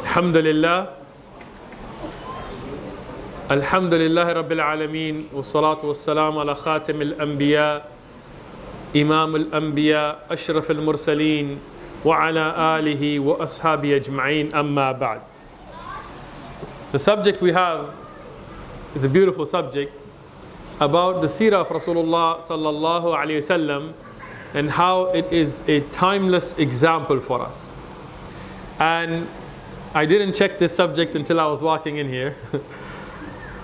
Alhamdulillah. Alhamdulillah Rabbil Alameen. Wassalatu wassalamu ala khatim al-anbiya, imam al-anbiya, ashraf al-mursaleen, wa ala alihi wa ashabi ajma'een, amma ba'd. The subject we have is a beautiful subject about the seerah of Rasulullah sallallahu alayhi wasallam and how it is a timeless example for us. And I didn't check this subject until I was walking in here.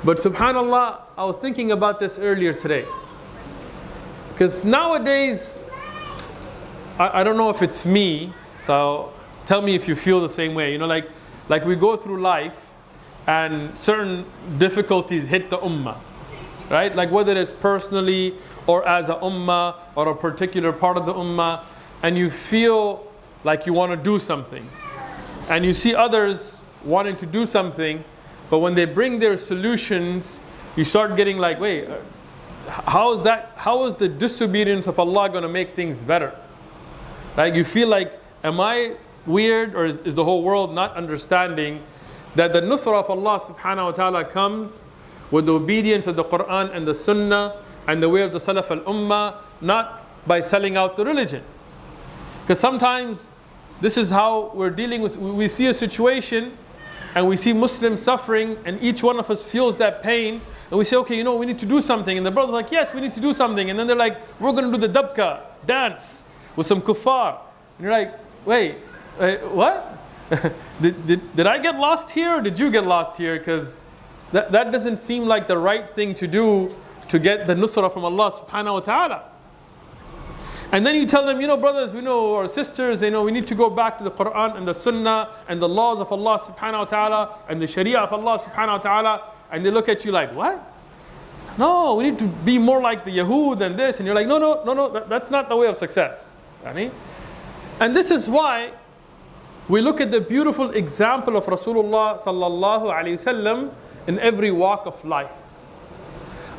But subhanallah, I was thinking about this earlier today. Because nowadays, I don't know if it's me, so tell me if you feel the same way. You know, like we go through life and certain difficulties hit the ummah. Right? Like whether it's personally or as a ummah or a particular part of the ummah, and you feel like you want to do something. And you see others wanting to do something, but when they bring their solutions, you start getting like, wait, how is the disobedience of Allah going to make things better? Like you feel like, am I weird, or is the whole world not understanding that the nusrah of Allah subhanahu wa ta'ala comes with the obedience of the Quran and the Sunnah and the way of the Salaf al-Ummah, not by selling out the religion. Because sometimes this is how we're dealing with, we see a situation and we see Muslims suffering, and each one of us feels that pain, and we say, okay, you know, we need to do something. And the brother's like, yes, we need to do something. And then they're like, we're going to do the dabka, dance, with some kuffar. And you're like, wait, what? did I get lost here, or did you get lost here? Because that doesn't seem like the right thing to do to get the nusrah from Allah subhanahu wa ta'ala. And then you tell them, you know, brothers, we know, or sisters, you know, we need to go back to the Quran and the Sunnah and the laws of Allah subhanahu wa ta'ala and the Sharia of Allah subhanahu wa ta'ala. And they look at you like, what? No, we need to be more like the Yahud and this. And you're like, no, that's not the way of success. And this is why we look at the beautiful example of Rasulullah sallallahu alayhi wasallam in every walk of life.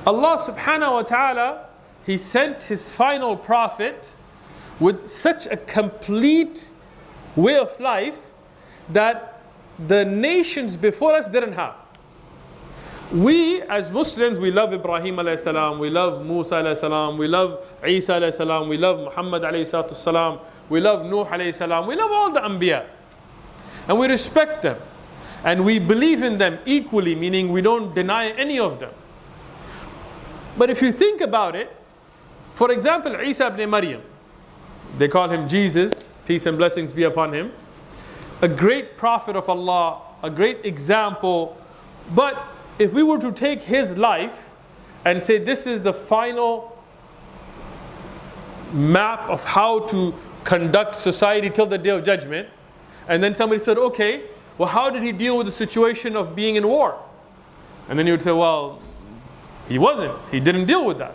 Allah subhanahu wa ta'ala, He sent His final prophet with such a complete way of life that the nations before us didn't have. We as Muslims, we love Ibrahim alayhi salam, we love Musa alayhi salam, we love Isa alayhi salam, we love Muhammad alayhi salatu salam, we love Nuh alayhi salam, we love all the Anbiya. And we respect them. And we believe in them equally, meaning we don't deny any of them. But if you think about it, for example, Isa ibn Maryam, they call him Jesus, peace and blessings be upon him, a great prophet of Allah, a great example. But if we were to take his life and say this is the final map of how to conduct society till the day of judgment, and then somebody said, okay, well, how did he deal with the situation of being in war? And then you would say, well, he didn't deal with that.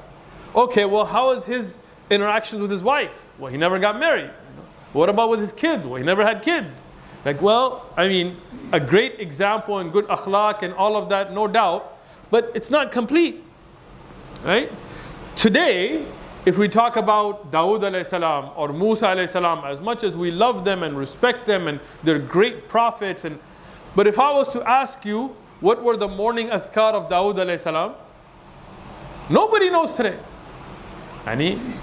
Okay, well, how is his interactions with his wife? Well, he never got married. What about with his kids? Well, he never had kids. Like, well, I mean, a great example and good akhlaq and all of that, no doubt, but it's not complete, right? Today, if we talk about Dawood alayhi salam or Musa alayhi salam, as much as we love them and respect them and they're great prophets, but if I was to ask you, what were the morning adhkar of Dawood alayhi salam? Nobody knows today.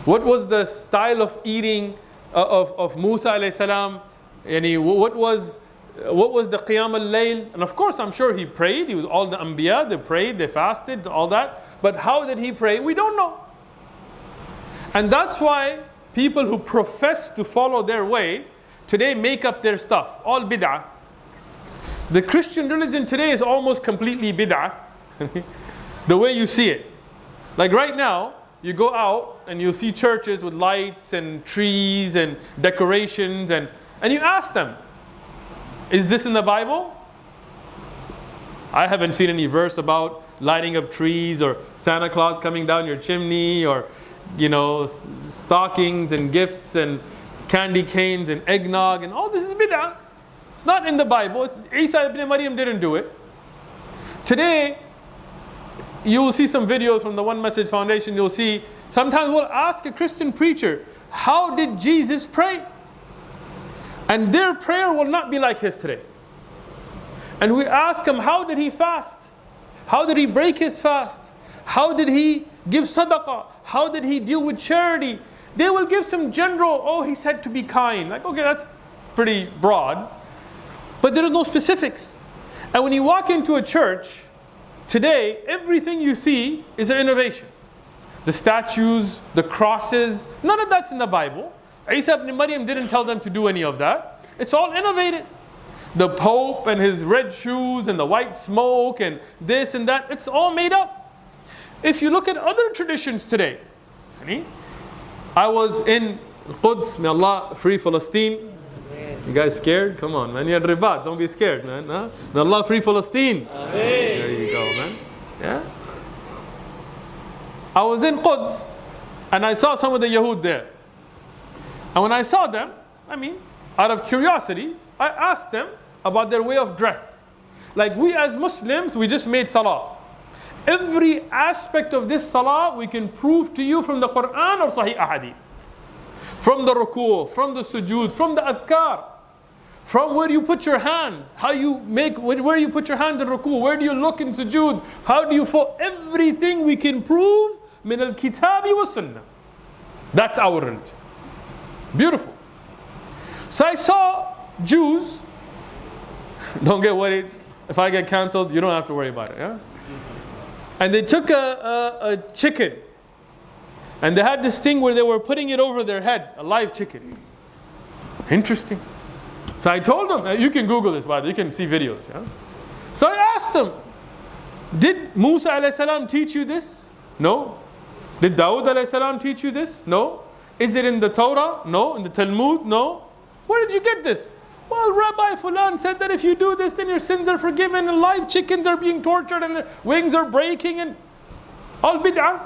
What was the style of eating of Musa alayhi salam? What was the Qiyam al-Layl? And of course, I'm sure he prayed. He was all the Anbiya. They prayed, they fasted, all that. But how did he pray? We don't know. And that's why people who profess to follow their way today make up their stuff, all bid'ah. The Christian religion today is almost completely bid'ah, the way you see it. Like right now, you go out and you see churches with lights and trees and decorations, and you ask them, is this in the Bible? I haven't seen any verse about lighting up trees or Santa Claus coming down your chimney, or stockings and gifts and candy canes and eggnog, and all this is bid'ah. It's not in the Bible. Isa ibn Maryam didn't do it. Today, you will see some videos from the One Message Foundation. You'll see, sometimes we'll ask a Christian preacher, how did Jesus pray? And their prayer will not be like his today. And we ask him, how did he fast? How did he break his fast? How did he give sadaqah? How did he deal with charity? They will give some general, oh, he said to be kind. Like, okay, that's pretty broad. But there is no specifics. And when you walk into a church, today, everything you see is an innovation. The statues, the crosses, none of that's in the Bible. Isa ibn Maryam didn't tell them to do any of that. It's all innovated. The Pope and his red shoes and the white smoke and this and that, it's all made up. If you look at other traditions today, I was in Quds, may Allah free Palestine. You guys scared? Come on, man. You're at Ribat. Don't be scared, man. Huh? May Allah free Palestine. There you go, man. Yeah? I was in Quds and I saw some of the Yahud there. And when I saw them, out of curiosity, I asked them about their way of dress. Like we as Muslims, we just made salah. Every aspect of this salah we can prove to you from the Quran or Sahih Ahadith. From the ruku', from the sujood, from the adhkar. From where you put your hands, how you make, where you put your hand in ruku', where do you look in sujood, how do you fall, everything we can prove min al-kitabi wa sunnah. That's our religion. Beautiful. So I saw Jews, don't get worried, if I get cancelled, you don't have to worry about it. Yeah? And they took a chicken, and they had this thing where they were putting it over their head, a live chicken. Interesting. So I told them, you can Google this, by the way, you can see videos. Yeah? So I asked them, did Musa alayhi salam teach you this? No. Did Dawood alayhi salam teach you this? No. Is it in the Torah? No. In the Talmud? No. Where did you get this? Well, Rabbi Fulan said that if you do this, then your sins are forgiven, and live chickens are being tortured, and their wings are breaking, and all bid'ah.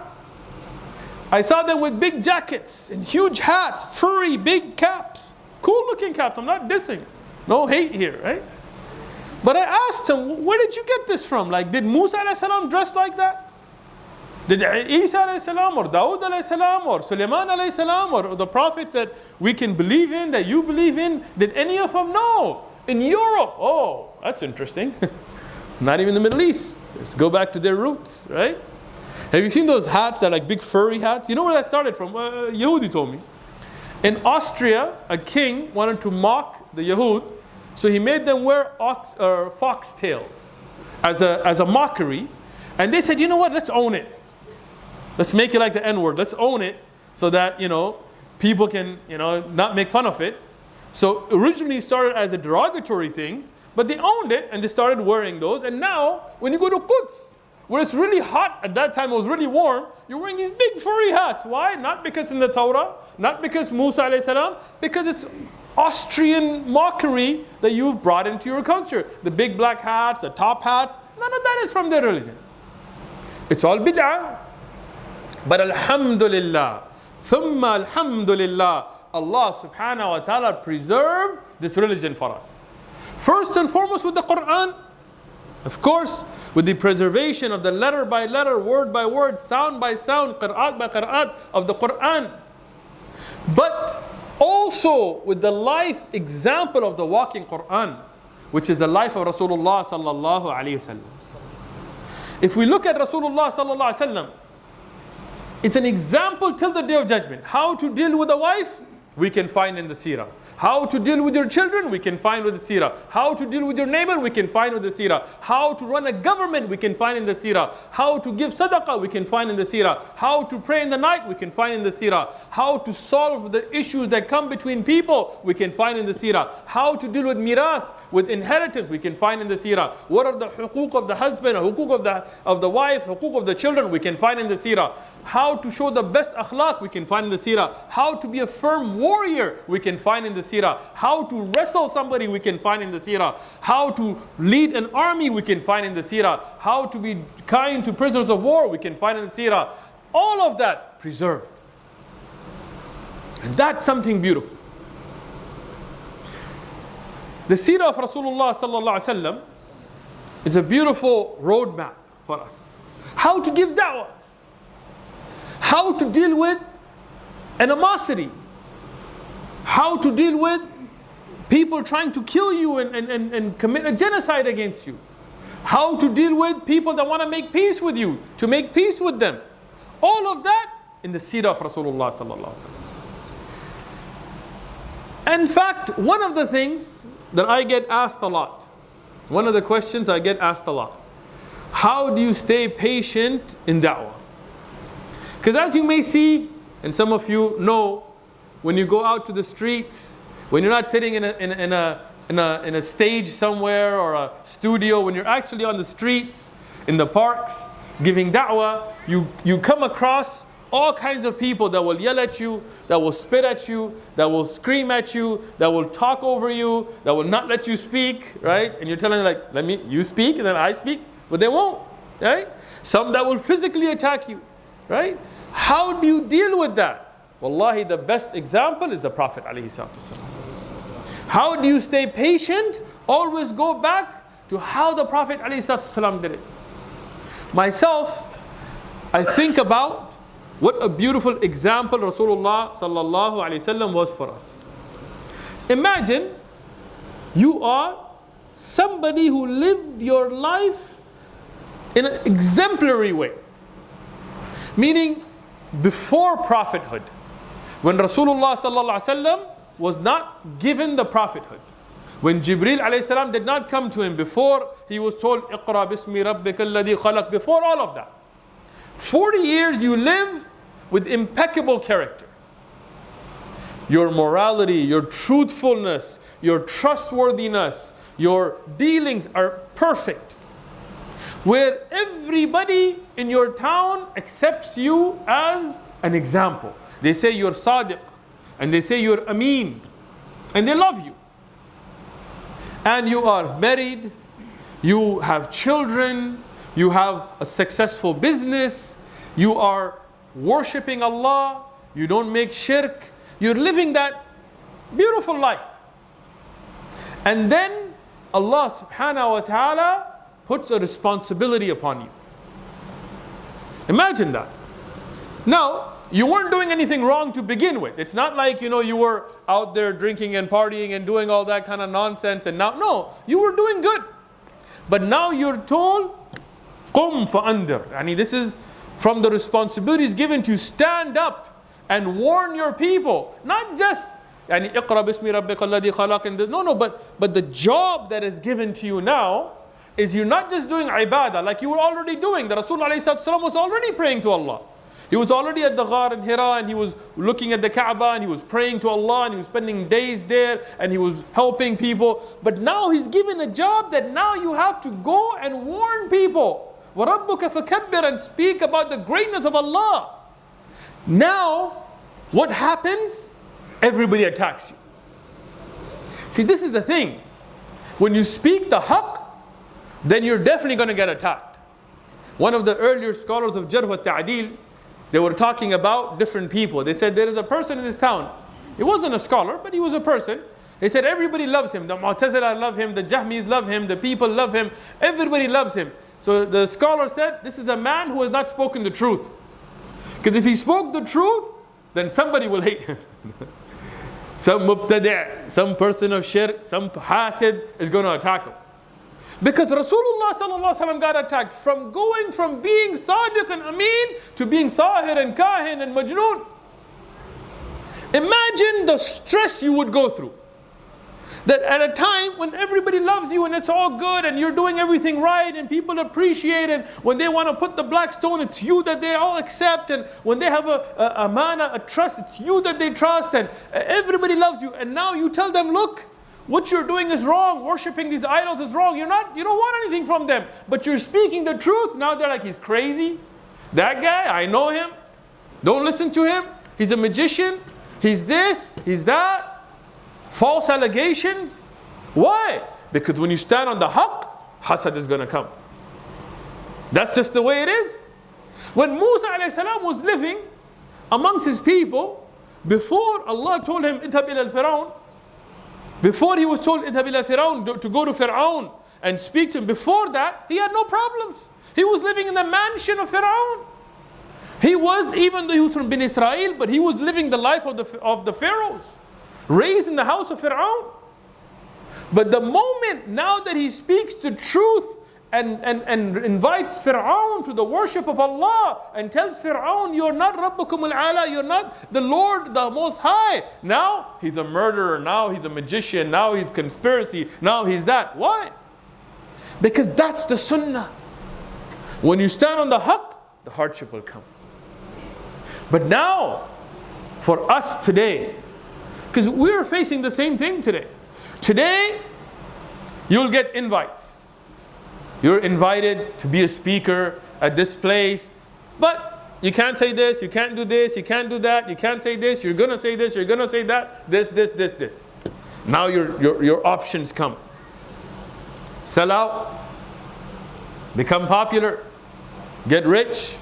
I saw them with big jackets, and huge hats, furry, big caps. Cool looking caps, I'm not dissing. No hate here, right? But I asked him, where did you get this from? Like, did Musa alayhi salam dress like that? Did Isa alayhi salam or Dawood alayhi salam or Sulaiman alayhi salam or the prophets that we can believe in, that you believe in, did any of them? No. In Europe, oh, that's interesting. Not even the Middle East. Let's go back to their roots, right? Have you seen those hats that are like big furry hats? You know where that started from? Yehudi told me. In Austria, a king wanted to mock the Yahud, so he made them wear fox tails as a mockery. And they said, you know what, let's own it. Let's make it like the N-word. Let's own it so that, people can, not make fun of it. So originally it started as a derogatory thing, but they owned it and they started wearing those. And now, when you go to Quds, where it's really hot, at that time it was really warm, you're wearing these big furry hats. Why? Not because in the Torah, not because Musa alayhi salam, because it's Austrian mockery that you've brought into your culture. The big black hats, the top hats, none of that is from their religion. It's all bid'ah. But alhamdulillah, thumma alhamdulillah, Allah subhanahu wa ta'ala preserved this religion for us. First and foremost with the Quran, of course, with the preservation of the letter by letter, word by word, sound by sound, qira'at by qira'at of the Quran. But also with the life example of the walking Quran, which is the life of Rasulullah sallallahu alayhi wasallam. If we look at Rasulullah sallallahu alayhi wasallam, it's an example till the day of judgment. How to deal with a wife, we can find in the seerah. How to deal with your children, we can find with the seerah. How to deal with your neighbor, we can find with the seerah. How to run a government, we can find in the seerah. How to give sadaqah, we can find in the seerah. How to pray in the night, we can find in the seerah. How to solve the issues that come between people, we can find in the seerah. How to deal with mirath, with inheritance, we can find in the seerah. What are the huquq of the husband, huquq of the wife, huquq of the children, we can find in the seerah. How to show the best akhlaq, we can find in the seerah. How to be a firm warrior, we can find in the seerah. How to wrestle somebody, we can find in the seerah. How to lead an army, we can find in the seerah. How to be kind to prisoners of war, we can find in the seerah. All of that preserved. And that's something beautiful. The seerah of Rasulullah sallallahu alaihi wasallam is a beautiful roadmap for us. How to give da'wah. How to deal with animosity. How to deal with people trying to kill you and commit a genocide against you. How to deal with people that want to make peace with you, to make peace with them. All of that in the seerah of Rasulullah sallallahu alaihi wasallam. In fact, one of the things that I get asked a lot, one of the questions I get asked a lot, how do you stay patient in da'wah? Because as you may see, and some of you know, when you go out to the streets, when you're not sitting in a stage somewhere or a studio, when you're actually on the streets, in the parks, giving da'wah, you come across all kinds of people that will yell at you, that will spit at you, that will scream at you, that will talk over you, that will not let you speak, right? And you're telling them like, you speak and then I speak, but they won't, right? Some that will physically attack you, right? How do you deal with that? Wallahi, the best example is the Prophet ﷺ. How do you stay patient? Always go back to how the Prophet ﷺ did it. Myself, I think about what a beautiful example Rasulullah sallallahu alaihi wasallam was for us. Imagine you are somebody who lived your life in an exemplary way. Meaning, before prophethood, when Rasulullah sallallahu alaihi wasallam was not given the prophethood, when Jibreel alayhi salam did not come to him, before he was told, Iqra bismi rabbika alladhi khalaq, before all of that, 40 years you live with impeccable character. Your morality, your truthfulness, your trustworthiness, your dealings are perfect. Where everybody in your town accepts you as an example. They say you're sadiq, and they say you're ameen, and they love you. And you are married, you have children, you have a successful business, you are worshipping Allah, you don't make shirk, you're living that beautiful life. And then Allah subhanahu wa ta'ala puts a responsibility upon you. Imagine that. Now, you weren't doing anything wrong to begin with. It's not like, you were out there drinking and partying and doing all that kind of nonsense, and now, no, you were doing good. But now you're told, قُمْ فَأَنذِرْ. This is from the responsibilities given to stand up and warn your people. Not just, اقْرَ بِسْمِ رَبِّكَ الَّذِي خَلَقَ. But the job that is given to you now is you're not just doing ibadah like you were already doing. The Rasul ﷺ was already praying to Allah. He was already at the Ghar in Hira, and he was looking at the Kaaba, and he was praying to Allah, and he was spending days there, and he was helping people. But now he's given a job that now you have to go and warn people. وَرَبُّكَ فَكَبِّرْ, and speak about the greatness of Allah. Now, what happens? Everybody attacks you. See, this is the thing. When you speak the haqq, then you're definitely going to get attacked. One of the earlier scholars of Jarh wa Ta'deel, they were talking about different people. They said there is a person in this town. He wasn't a scholar, but he was a person. They said everybody loves him. The Mu'tazila love him, the Jahmis love him, the people love him. Everybody loves him. So the scholar said, this is a man who has not spoken the truth. Because if he spoke the truth, then somebody will hate him. Some mubtadi', some person of shirk, some hasid is going to attack him. Because Rasulullah sallallahu alaihi wasallam got attacked from going from being sadiq and ameen to being sahir and kahin and majnoon. Imagine the stress you would go through. That at a time when everybody loves you and it's all good and you're doing everything right and people appreciate it, when they want to put the black stone, it's you that they all accept, and when they have a amana, a trust, it's you that they trust, and everybody loves you. And now you tell them, look, what you're doing is wrong. Worshipping these idols is wrong. You don't want anything from them, but you're speaking the truth. Now they're like, he's crazy. That guy, I know him. Don't listen to him. He's a magician. He's this, he's that. False allegations. Why? Because when you stand on the haqq, hasad is going to come. That's just the way it is. When Musa alayhi salam was living amongst his people, before Allah told him, idhab ila al-Fir'aun, before he was told, idhab ila Fir'aun, to go to Fir'aun and speak to him, before that, he had no problems. He was living in the mansion of Fir'aun. He was, even though he was from Bin Israel, but he was living the life of the pharaohs, raised in the house of Fir'aun. But the moment now that he speaks the truth and invites Fir'aun to the worship of Allah and tells Fir'aun, you're not Rabbukum al-Ala, you're not the Lord, the Most High. Now he's a murderer, now he's a magician, now he's conspiracy, now he's that. Why? Because that's the sunnah. When you stand on the haqq, the hardship will come. But now, for us today, because we're facing the same thing today. Today, you'll get invites. You're invited to be a speaker at this place, but you can't say this, you can't do this, you can't do that, you can't say this, you're gonna say this, you're gonna say that, this. Now your options come. Sell out, become popular, get rich,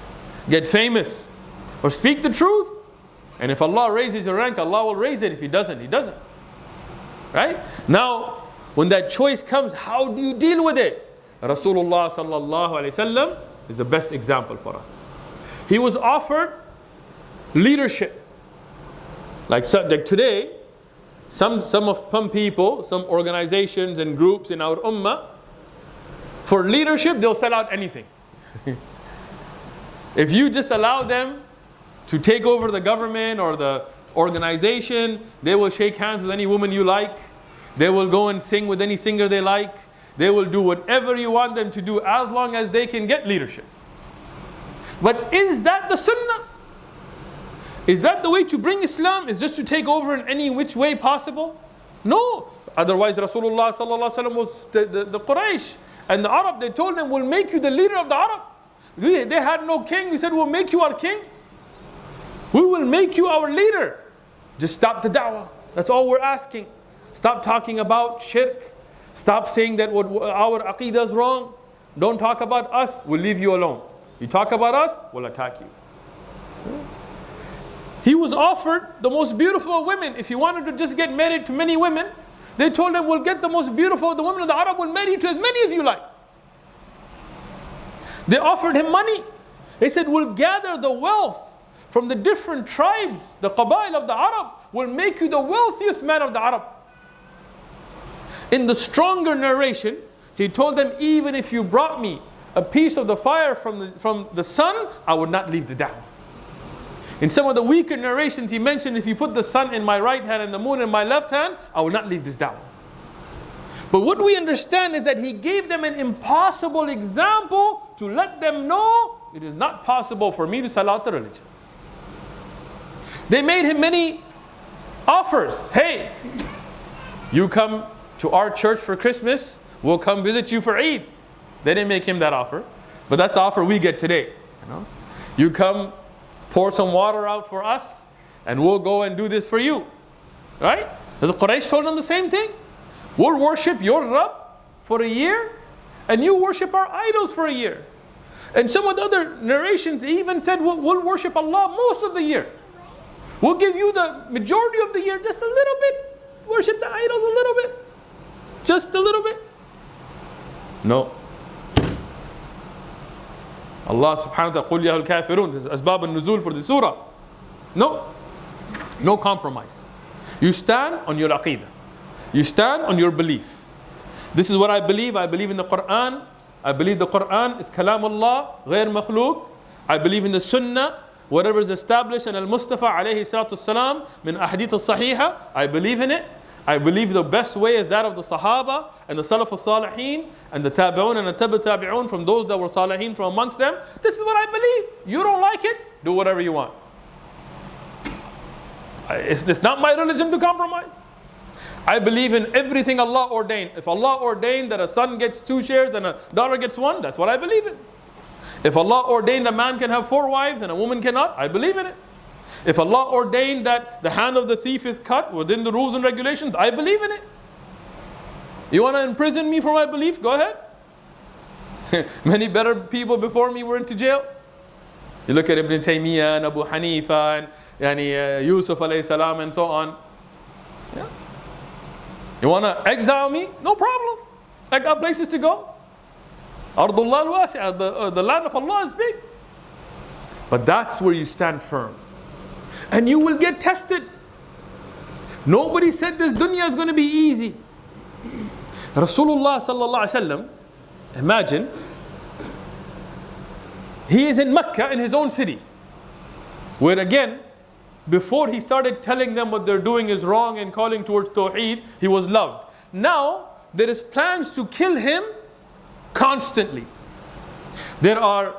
get famous, or speak the truth. And if Allah raises your rank, Allah will raise it. If He doesn't, He doesn't. Right? Now, when that choice comes, how do you deal with it? Rasulullah sallallahu alayhi wasallam is the best example for us. He was offered leadership. Like today, some people, some organizations and groups in our ummah, for leadership, they'll sell out anything. If you just allow them to take over the government or the organization, they will shake hands with any woman you like. They will go and sing with any singer they like. They will do whatever you want them to do as long as they can get leadership. But is that the sunnah? Is that the way to bring Islam? Is just to take over in any which way possible? No. Otherwise Rasulullah sallallahu alaihi wasallam was the Quraysh and the Arab. They told them, we'll make you the leader of the Arab. They had no king. We said, we'll make you our king. We will make you our leader. Just stop the da'wah. That's all we're asking. Stop talking about shirk. Stop saying that our aqidah is wrong. Don't talk about us. We'll leave you alone. You talk about us, we'll attack you. He was offered the most beautiful of women. If he wanted to just get married to many women, they told him, we'll get the most beautiful of the women of the Arab, will marry you to as many as you like. They offered him money. They said, we'll gather the wealth from the different tribes, the qabail of the Arab, will make you the wealthiest man of the Arab. In the stronger narration, he told them, even if you brought me a piece of the fire from the sun, I would not leave the da'wah. In some of the weaker narrations, he mentioned, if you put the sun in my right hand and the moon in my left hand, I will not leave this da'wah. But what we understand is that he gave them an impossible example to let them know it is not possible for me to sell out the religion. They made him many offers. Hey, you come to our church for Christmas, we'll come visit you for Eid. They didn't make him that offer, but that's the offer we get today. You come pour some water out for us, and we'll go and do this for you. Right? The Quraysh told them the same thing. We'll worship your Rabb for a year, and you worship our idols for a year. And some of the other narrations even said, we'll worship Allah most of the year. We'll give you the majority of the year, just a little bit. Worship the idols a little bit. Just a little bit. No. Allah subhanahu wa ta'ala, قُلْ يَهُ الْكَافِرُونَ, this is asbab al-nuzul for the surah. No. No compromise. You stand on your aqeedah. You stand on your belief. This is what I believe. I believe in the Quran. I believe the Quran is kalam Allah, غير مخلوق. I believe in the Sunnah, whatever is established in Al-Mustafa alayhi salatu salam min ahadith al-sahiha. I believe in it. I believe the best way is that of the Sahaba and the Salaf al-Salihin and the Tabi'un and the Tabi'un from those that were Salihin from amongst them. This is what I believe. You don't like it? Do whatever you want. It's not my religion to compromise. I believe in everything Allah ordained. If Allah ordained that a son gets 2 shares and a daughter gets 1, that's what I believe in. If Allah ordained a man can have 4 wives and a woman cannot, I believe in it. If Allah ordained that the hand of the thief is cut within the rules and regulations, I believe in it. You want to imprison me for my beliefs? Go ahead. Many better people before me were into jail. You look at Ibn Taymiyyah and Abu Hanifa and Yusuf alayhi salam and so on. Yeah. You want to exile me? No problem. I got places to go. Ardullah al-wasi'ah, the land of Allah is big. But that's where you stand firm. And you will get tested. Nobody said this dunya is going to be easy. Rasulullah sallallahu alaihi wasallam, imagine, he is in Mecca, in his own city, where again, before he started telling them what they're doing is wrong and calling towards Tawheed, he was loved. Now, there is plans to kill him constantly. There are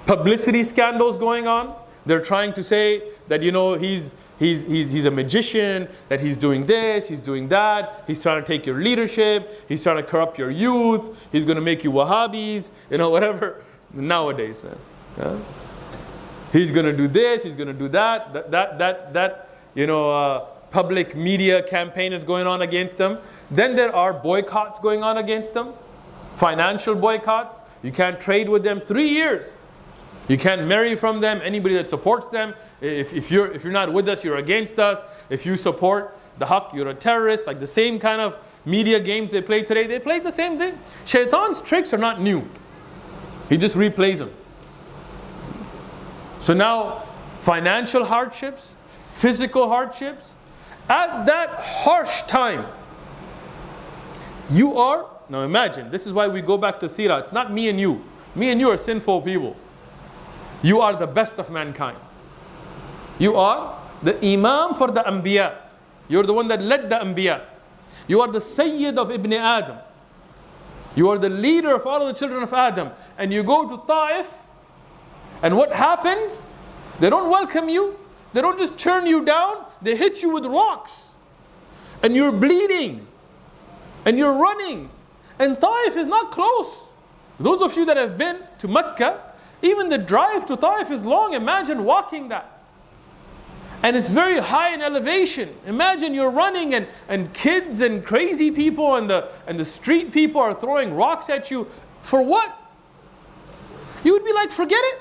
publicity scandals going on. They're trying to say that, you know, he's a magician, that he's doing this, he's doing that, he's trying to take your leadership, he's trying to corrupt your youth, he's going to make you Wahhabis, you know, whatever. Nowadays, man. Yeah? He's going to do this, he's going to do that. That you know, public media campaign is going on against them. Then there are boycotts going on against them. Financial boycotts. You can't trade with them 3 years. You can't marry from them. Anybody that supports them, if you're not with us, you're against us. If you support the haqq, you're a terrorist. Like the same kind of media games they play today, they played the same thing. Shaitan's tricks are not new. He just replays them. So now, financial hardships, physical hardships, at that harsh time, you are, now imagine, this is why we go back to seerah. It's not me and you. Me and you are sinful people. You are the best of mankind. You are the imam for the anbiya. You're the one that led the anbiya. You are the sayyid of Ibn Adam. You are the leader of all of the children of Adam. And you go to Ta'if, and what happens? They don't welcome you. They don't just turn you down. They hit you with rocks. And you're bleeding. And you're running. And Ta'if is not close. Those of you that have been to Mecca, even the drive to Ta'if is long. Imagine walking that. And it's very high in elevation. Imagine you're running and kids and crazy people and the street people are throwing rocks at you. For what? You would be like, forget it.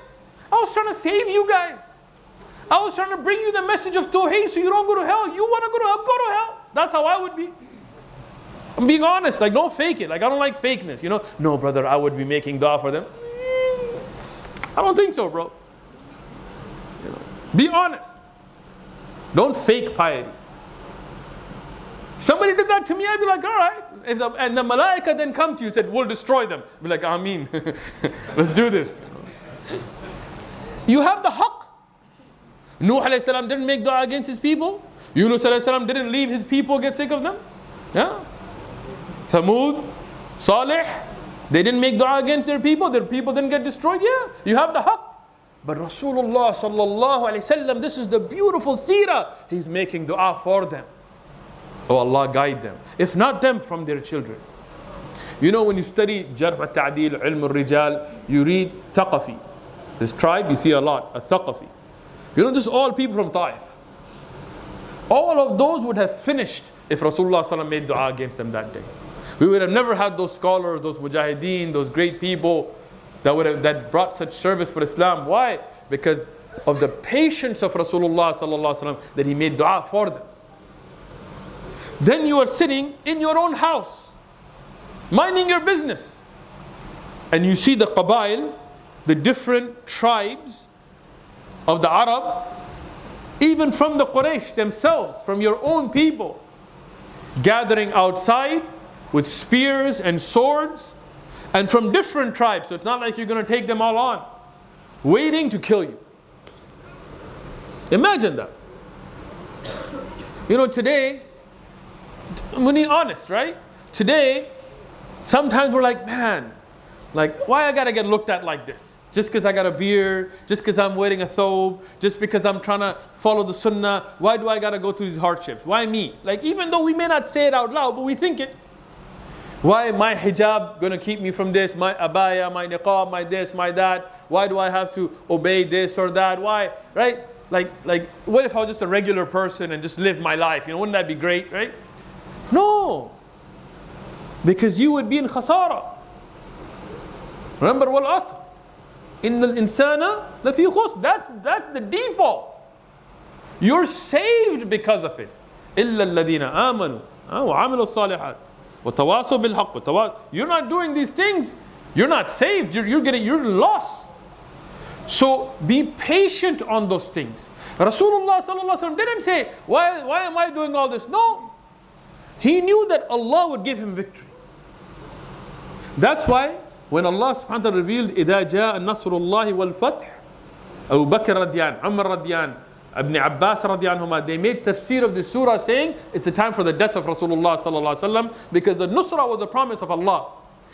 I was trying to save you guys. I was trying to bring you the message of Tawheed so you don't go to hell. You want to go to hell? Go to hell. That's how I would be. I'm being honest. Like, don't fake it. Like, I don't like fakeness. You know, no, brother, I would be making dua for them. I don't think so, bro. You know, be honest. Don't fake piety. If somebody did that to me, I'd be like, all right. And the malaika then come to you and said, we'll destroy them. I'd be like, Ameen. Let's do this. You have the haqq. Nuh alayhi salam didn't make dua against his people. Yunus alayhi salam didn't leave his people get sick of them. Yeah. Thamud, Salih, they didn't make dua against their people didn't get destroyed. Yeah, you have the haqq. But Rasulullah sallallahu alayhi wasallam, this is the beautiful seerah. He's making dua for them. Oh Allah, guide them. If not them, from their children. You know, when you study Jarh wa Ta'deel, Ilm al-Rijal, you read Thaqafi. This tribe you see a lot, a Thaqafi. You know, this is all people from Ta'if. All of those would have finished if Rasulullah sallallahu alaihi wasallam made dua against them that day. We would have never had those scholars, those mujahideen, those great people that brought such service for Islam. Why? Because of the patience of Rasulullah sallallahu alaihi wasallam, that he made dua for them. Then you are sitting in your own house, minding your business, and you see the qabail, the different tribes of the Arab, even from the Quraysh themselves, from your own people, gathering outside with spears and swords, and from different tribes. So it's not like you're going to take them all on, waiting to kill you. Imagine that. You know, today, when you're honest, right? Today, sometimes we're like, man, like, why I gotta get looked at like this? Just because I got a beard, just because I'm wearing a thobe, just because I'm trying to follow the sunnah, why do I gotta go through these hardships? Why me? Like, even though we may not say it out loud, but we think it. Why my hijab gonna keep me from this? My abaya, my niqab, my this, my that. Why do I have to obey this or that? Why, right? Like, what if I was just a regular person and just lived my life? You know, wouldn't that be great, right? No. Because you would be in khasara. Remember, wal asr. Innal insana lafi khusr. That's the default. You're saved because of it. Illa alladhina amanu wa amilu salihat wa tawasaw bil haqq. You're not doing these things, you're not saved. You're lost. So be patient on those things. Rasulullah sallallahu alaihi wasallam didn't say, why am I doing all this? No. He knew that Allah would give him victory. That's why when Allah subhanahu wa ta'ala revealed إِذَا جَاءَ نَصْرُ اللَّهِ وَالْفَتْحِ, Abu Bakr radiyan, Umar radiyan, Ibn Abbas radiyan, they made tafsir of this surah saying it's the time for the death of Rasulullah sallallahu alaihi wasallam, because the nusrah was a promise of Allah.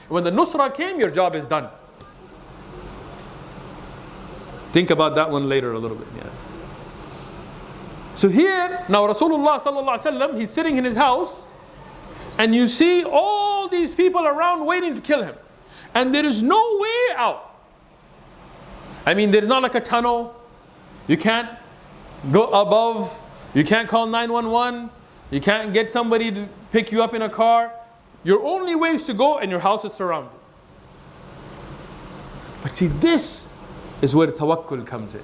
When the nusrah came, your job is done. Think about that one later a little bit. Yeah. So here, now Rasulullah sallallahu alaihi wasallam, he's sitting in his house, and you see all these people around waiting to kill him. And there is no way out. I mean, there's not like a tunnel. You can't go above. You can't call 911. You can't get somebody to pick you up in a car. Your only way is to go, and your house is surrounded. But see, this is where tawakkul comes in.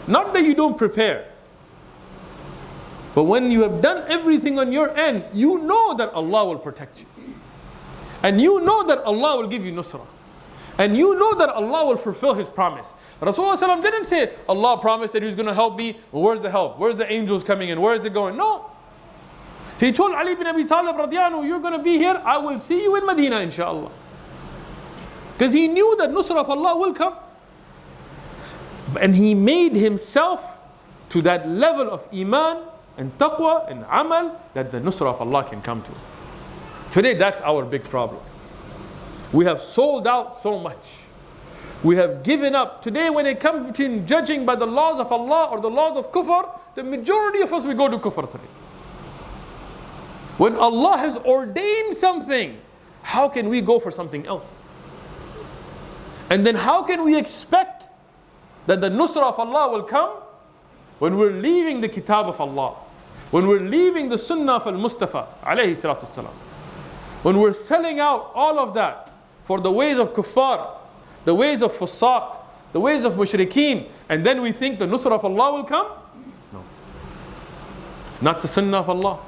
Not that you don't prepare, but when you have done everything on your end, you know that Allah will protect you. And you know that Allah will give you nusrah. And you know that Allah will fulfill His promise. Rasulullah didn't say, Allah promised that He was going to help me. Well, where's the help? Where's the angels coming in? Where is it going? No. He told Ali bin Abi Talib radiyallahu, you're going to be here. I will see you in Medina, inshaAllah. Because he knew that nusrah of Allah will come. And he made himself to that level of iman and taqwa and amal that the nusrah of Allah can come to. Today, that's our big problem. We have sold out so much. We have given up. Today, when it comes between judging by the laws of Allah or the laws of kufr, the majority of us, we go to kufr today. When Allah has ordained something, how can we go for something else? And then how can we expect that the nusrah of Allah will come when we're leaving the kitab of Allah, when we're leaving the sunnah of al-Mustafa alayhi salatu wasalam, when we're selling out all of that for the ways of kuffar, the ways of fusaq, the ways of mushrikeen, and then we think the nusrah of Allah will come? No. It's not the sunnah of Allah.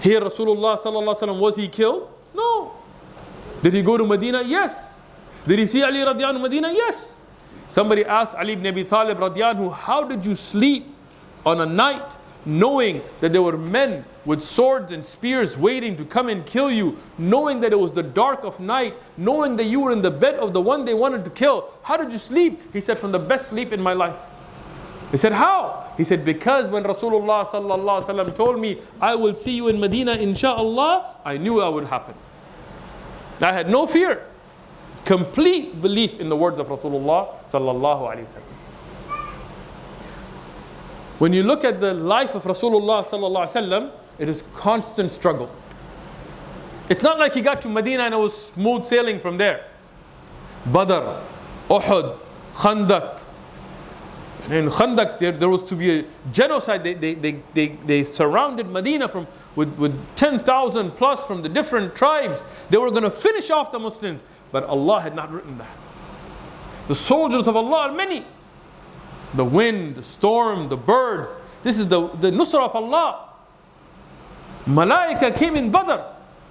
Here Rasulullah sallallahu alaihi wasallam, was he killed? No. Did he go to Medina? Yes. Did he see Ali radiyan in Medina? Yes. Somebody asked Ali ibn Abi Talib radiyan, how did you sleep on a night knowing that there were men with swords and spears waiting to come and kill you, knowing that it was the dark of night, knowing that you were in the bed of the one they wanted to kill? How did you sleep? He said, from the best sleep in my life. He said, how? He said, because when Rasulullah sallallahu alaihi wasallam told me, I will see you in Medina inshaAllah, I knew that would happen. I had no fear. Complete belief in the words of Rasulullah sallallahu alaihi wasallam. When you look at the life of Rasulullah sallallahu alaihi wasallam, it is constant struggle. It's not like he got to Medina and it was smooth sailing from there. Badr, Uhud, Khandaq. And in Khandaq there was to be a genocide. They surrounded Medina with 10,000 plus from the different tribes. They were going to finish off the Muslims. But Allah had not written that. The soldiers of Allah are many. The wind, the storm, the birds. This is the nusrah of Allah. Malaika came in Badr.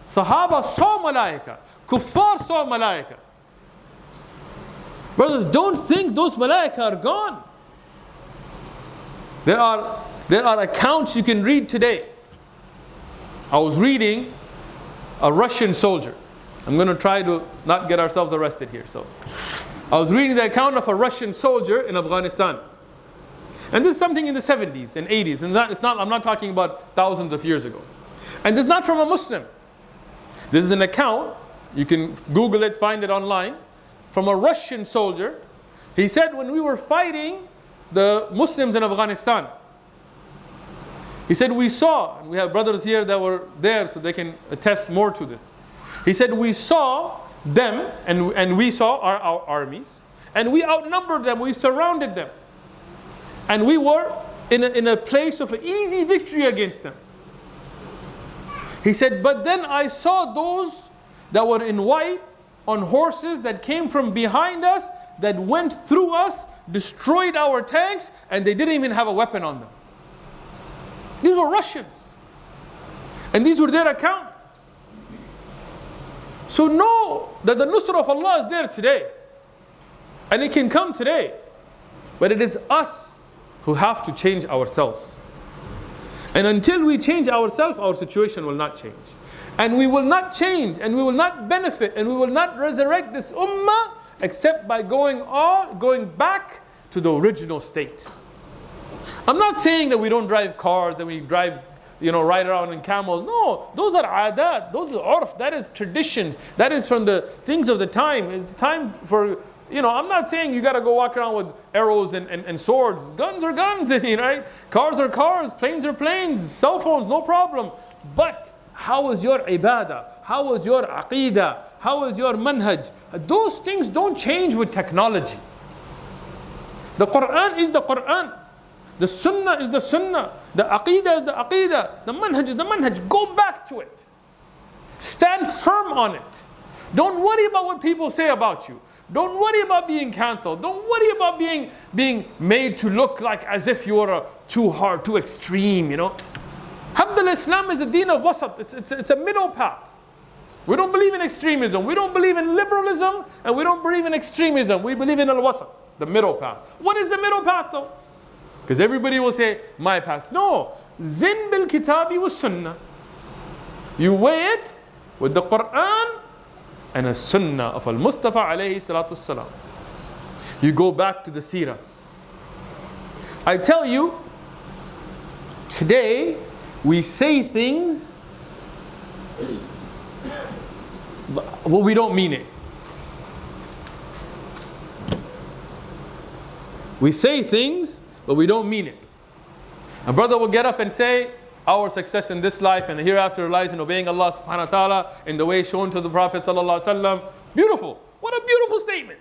Sahaba saw Malaika. Kuffar saw Malaika. Brothers, don't think those Malaika are gone. There are accounts you can read today. I was reading a Russian soldier. I'm going to try to not get ourselves arrested here. So, I was reading the account of a Russian soldier in Afghanistan. And this is something in the 70s and 80s. And I'm not talking about thousands of years ago. And this is not from a Muslim. This is an account. You can Google it, find it online. From a Russian soldier. He said, when we were fighting the Muslims in Afghanistan, he said, we saw, and we have brothers here that were there so they can attest more to this. He said, we saw them and we saw our armies, and we outnumbered them, we surrounded them. And we were in a place of an easy victory against them. He said, but then I saw those that were in white on horses that came from behind us, that went through us, destroyed our tanks, and they didn't even have a weapon on them. These were Russians. And these were their accounts. So know that the nusrah of Allah is there today. And it can come today. But it is us who have to change ourselves. And until we change ourselves, our situation will not change. And we will not change, and we will not benefit, and we will not resurrect this ummah except by going back to the original state. I'm not saying that we don't drive cars, that we drive, ride around in camels. No, those are adat, those are urf, that is traditions, that is from the things of the time. It's time for, I'm not saying you got to go walk around with arrows and swords. Guns are guns, right? Cars are cars, planes are planes, cell phones, no problem. But how is your ibadah? How is your aqeedah? How is your manhaj? Those things don't change with technology. The Quran is the Quran. The sunnah is the sunnah. The aqeedah is the aqeedah. The manhaj is the manhaj. Go back to it. Stand firm on it. Don't worry about what people say about you. Don't worry about being cancelled. Don't worry about being made to look like as if you are too hard, too extreme, Alhamdulillah, Islam is the deen of wasat. It's a middle path. We don't believe in extremism. We don't believe in liberalism, and we don't believe in extremism. We believe in al-wasat, the middle path. What is the middle path though? Because everybody will say, my path. No. Zin bil kitabi was sunnah. You weigh it with the Quran and a sunnah of al-Mustafa alayhi salatu salam. You go back to the seerah. I tell you, today we say things, but we don't mean it. We say things, but we don't mean it. A brother will get up and say, our success in this life and the hereafter lies in obeying Allah subhanahu wa ta'ala in the way shown to the Prophet sallallahu alaihi wasallam. Beautiful. What a beautiful statement.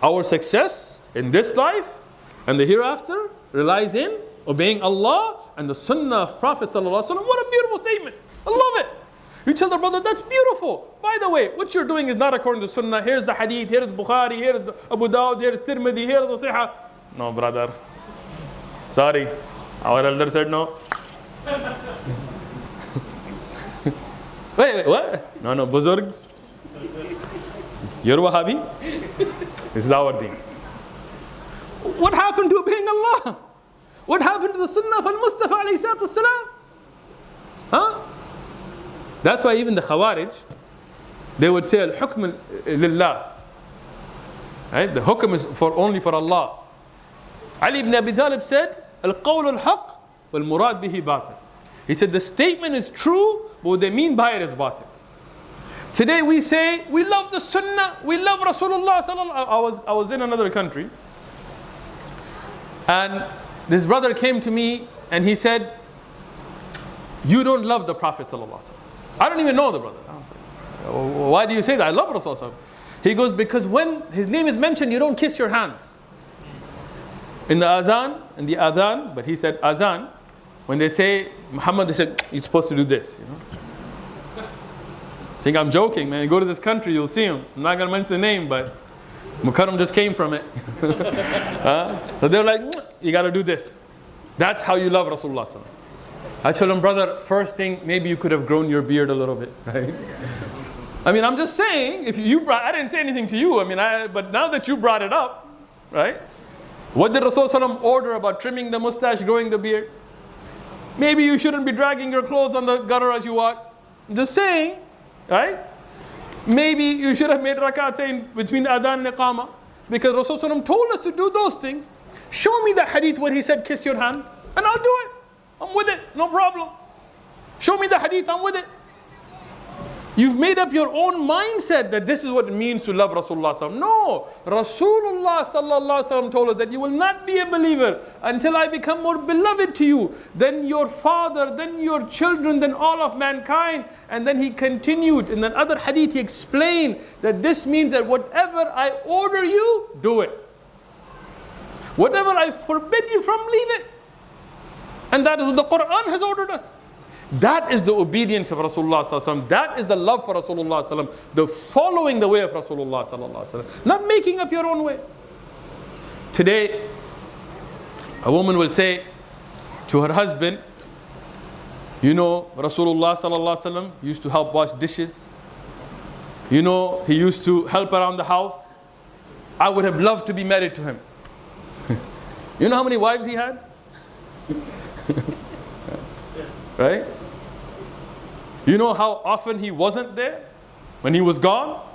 Our success in this life and the hereafter relies in obeying Allah and the sunnah of Prophet sallallahu alaihi wasallam. What a beautiful statement. I love it. You tell the brother, that's beautiful. By the way, what you're doing is not according to sunnah. Here's the hadith, here's Bukhari, here's Abu Dawud, here's Tirmidhi, here's the Sihah. No, brother. Sorry. Our elder said no. Wait, what? No, Buzurgs. You're Wahhabi? This is our thing. What happened to obeying Allah? What happened to the sunnah of al-Mustafa alayhi salatu salam? Huh? That's why even the Khawarij, they would say al-hukm lillah. Right? The hukm is only for Allah. Ali ibn Abi Talib said, al-qawl al-haq wal-murad bihi batil. He said the statement is true, but what they mean by it is batil. Today we say, we love the sunnah, we love Rasulullah sallallahu. I was in another country, and this brother came to me and he said, you don't love the Prophet sallallahu. I don't even know the brother. I was like, why do you say that? I love Rasulullah. He goes, because when his name is mentioned, you don't kiss your hands. In the adhan, but he said azan, when they say Muhammad, they said, you're supposed to do this, I think I'm joking, man. You go to this country, you'll see him. I'm not going to mention the name, but Mukarram just came from it. So they're like, you got to do this. That's how you love Rasulullah. I told him, brother, first thing, maybe you could have grown your beard a little bit, right? I mean, I'm just saying, if you brought, I didn't say anything to you. I mean, but now that you brought it up, right? What did Rasulullah order about trimming the mustache, growing the beard? Maybe you shouldn't be dragging your clothes on the gutter as you walk. I'm just saying, right? Maybe you should have made rak'atayn between adhan and iqamah, because Rasulullah told us to do those things. Show me the hadith where he said kiss your hands, and I'll do it. I'm with it, no problem. Show me the hadith, I'm with it. You've made up your own mindset that this is what it means to love Rasulullah. No, Rasulullah told us that you will not be a believer until I become more beloved to you than your father, than your children, than all of mankind. And then he continued in another hadith, he explained that this means that whatever I order you, do it. Whatever I forbid you from, leave it. And that is what the Quran has ordered us. That is the obedience of Rasulullah. That is the love for Rasulullah. The following the way of Rasulullah. Not making up your own way. Today, a woman will say to her husband, you know, Rasulullah used to help wash dishes. You know, he used to help around the house. I would have loved to be married to him. You know how many wives he had? Right? You know how often he wasn't there when he was gone?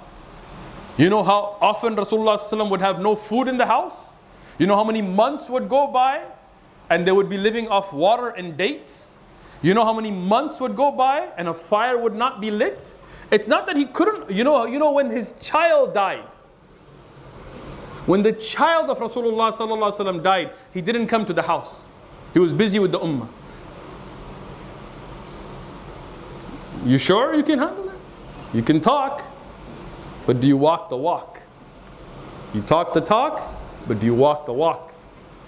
You know how often Rasulullah ﷺ would have no food in the house? You know how many months would go by and they would be living off water and dates? You know how many months would go by and a fire would not be lit? It's not that he couldn't, you know when his child died. When the child of Rasulullah ﷺ died, he didn't come to the house. He was busy with the ummah. You sure you can handle it? You can talk, but do you walk the walk? You talk the talk, but do you walk the walk?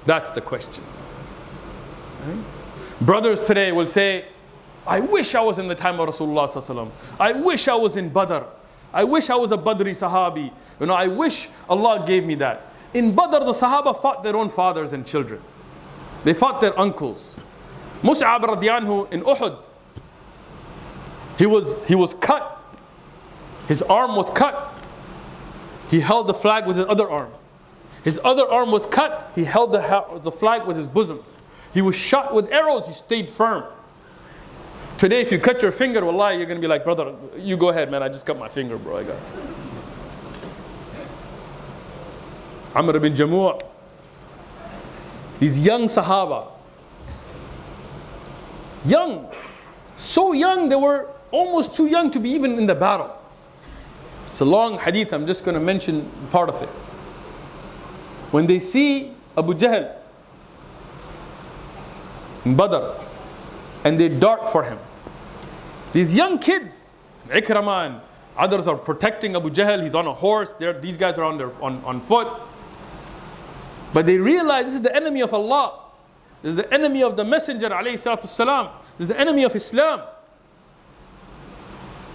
That's the question. Right? Brothers today will say, I wish I was in the time of Rasulullah ﷺ. I wish I was in Badr. I wish I was a Badri Sahabi. I wish Allah gave me that. In Badr, the Sahaba fought their own fathers and children. They fought their uncles. Mus'ab radiyanhu in Uhud, he was cut. His arm was cut. He held the flag with his other arm. His other arm was cut. He held the flag with his bosoms. He was shot with arrows. He stayed firm. Today, if you cut your finger, wallahi, you're going to be like, brother, you go ahead, man. I just cut my finger, bro. I got it. Amr ibn Jamu'. These young Sahaba. Young. So young, they were almost too young to be even in the battle. It's a long hadith. I'm just going to mention part of it. When they see Abu Jahl in Badr, and they dart for him. These young kids, Ikramah and others are protecting Abu Jahl. He's on a horse. These guys are on foot. But they realize this is the enemy of Allah. This is the enemy of the Messenger ﷺ. This is the enemy of Islam.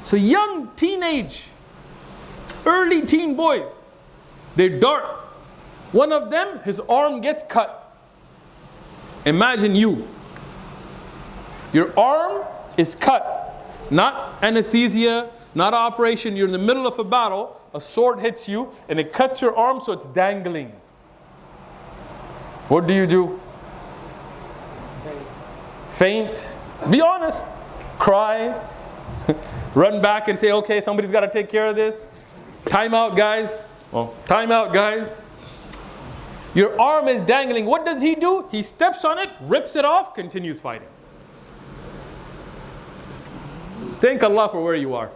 So young teenage, early teen boys, they dart. One of them, his arm gets cut. Imagine you. Your arm is cut. Not anesthesia, not an operation. You're in the middle of a battle. A sword hits you and it cuts your arm so it's dangling. What do? Faint. Be honest. Cry. Run back and say, okay, somebody's got to take care of this. Time out, guys. Well, time out, guys. Your arm is dangling. What does he do? He steps on it, rips it off, continues fighting. Thank Allah for where you are.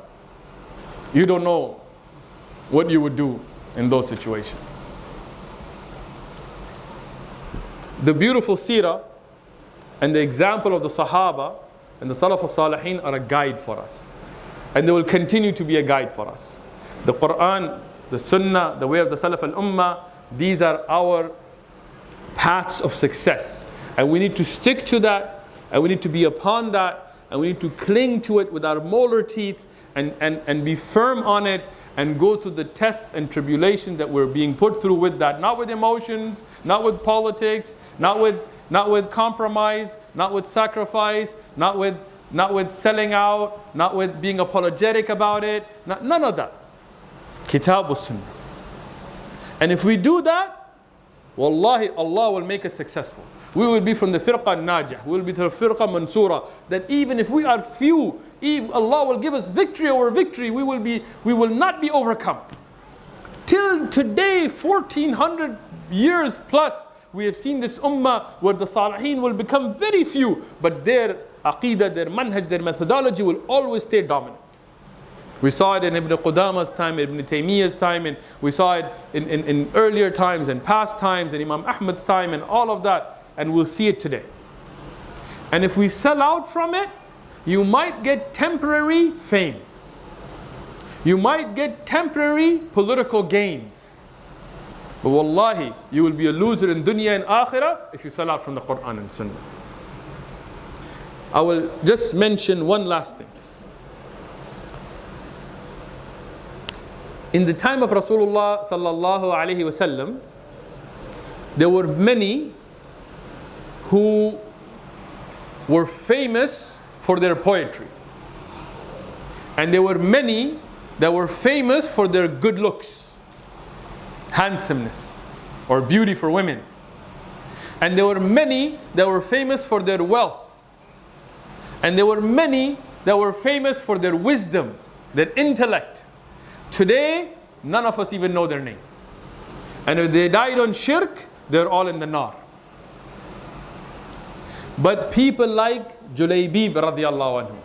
You don't know what you would do in those situations. The beautiful seerah and the example of the Sahaba and the Salaf al-Salihin are a guide for us. And they will continue to be a guide for us. The Quran, the Sunnah, the way of the Salaf al-Ummah, these are our paths of success. And we need to stick to that, and we need to be upon that, and we need to cling to it with our molar teeth and be firm on it and go through the tests and tribulations that we're being put through with that. Not with emotions, not with politics, not with compromise, not with sacrifice, not with selling out, not with being apologetic about it. None of that. Kitab wa Sunnah. And if we do that, wallahi, Allah will make us successful. We will be from the firqa najah. We will be the firqa mansura. That even if we are few, Allah will give us victory over victory. We will not be overcome. Till today, 1400 years plus, we have seen this ummah where the salihin will become very few, but their aqidah, their manhaj, their methodology will always stay dominant. We saw it in Ibn Qudama's time, Ibn Taymiyyah's time, and we saw it in earlier times and past times, and Imam Ahmad's time, and all of that. And we'll see it today. And if we sell out from it, you might get temporary fame. You might get temporary political gains. But wallahi, you will be a loser in dunya and akhirah if you sell out from the Quran and Sunnah. I will just mention one last thing. In the time of Rasulullah sallallahu alaihi wasallam, there were many who were famous for their poetry. And there were many that were famous for their good looks, handsomeness, or beauty for women. And there were many that were famous for their wealth. And there were many that were famous for their wisdom, their intellect. Today, none of us even know their name. And if they died on shirk, they're all in the nar. But people like Julaybib radiallahu anhu,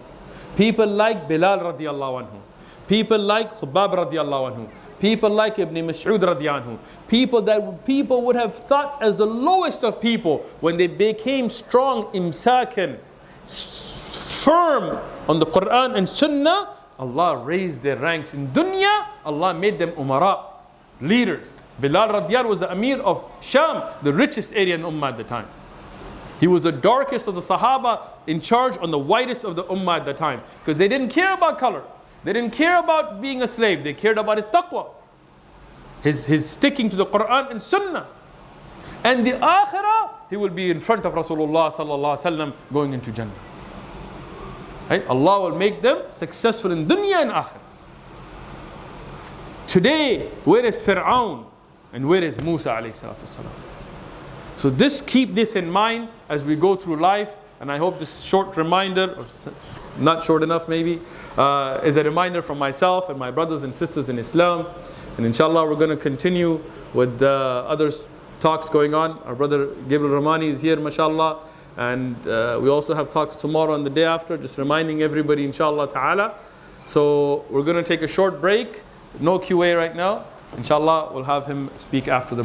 people like Bilal radiallahu anhu, people like Khubab radiallahu anhu, people like Ibn Mas'ud radiallahu anhu, people that people would have thought as the lowest of people, when they became strong, imsakan, firm on the Quran and Sunnah, Allah raised their ranks in dunya. Allah made them umara, leaders. Bilal radiallahu was the Amir of Sham, the richest area in Ummah at the time. He was the darkest of the Sahaba, in charge on the whitest of the Ummah at the time. Because they didn't care about color. They didn't care about being a slave. They cared about his taqwa. His sticking to the Quran and Sunnah. And the akhirah, he will be in front of Rasulullah sallallahu alaihi wasallam going into Jannah. Right? Allah will make them successful in dunya and akhirah. Today, where is Fir'aun? And where is Musa alayhi salatu wasalam? So keep this in mind as we go through life. And I hope this short reminder, or not short enough maybe, is a reminder from myself and my brothers and sisters in Islam. And inshallah we're going to continue with the other talks going on. Our brother Gabriel Rahmani is here, mashallah. And we also have talks tomorrow and the day after, just reminding everybody, inshallah ta'ala. So we're going to take a short break. No QA right now. Inshallah, we'll have him speak after the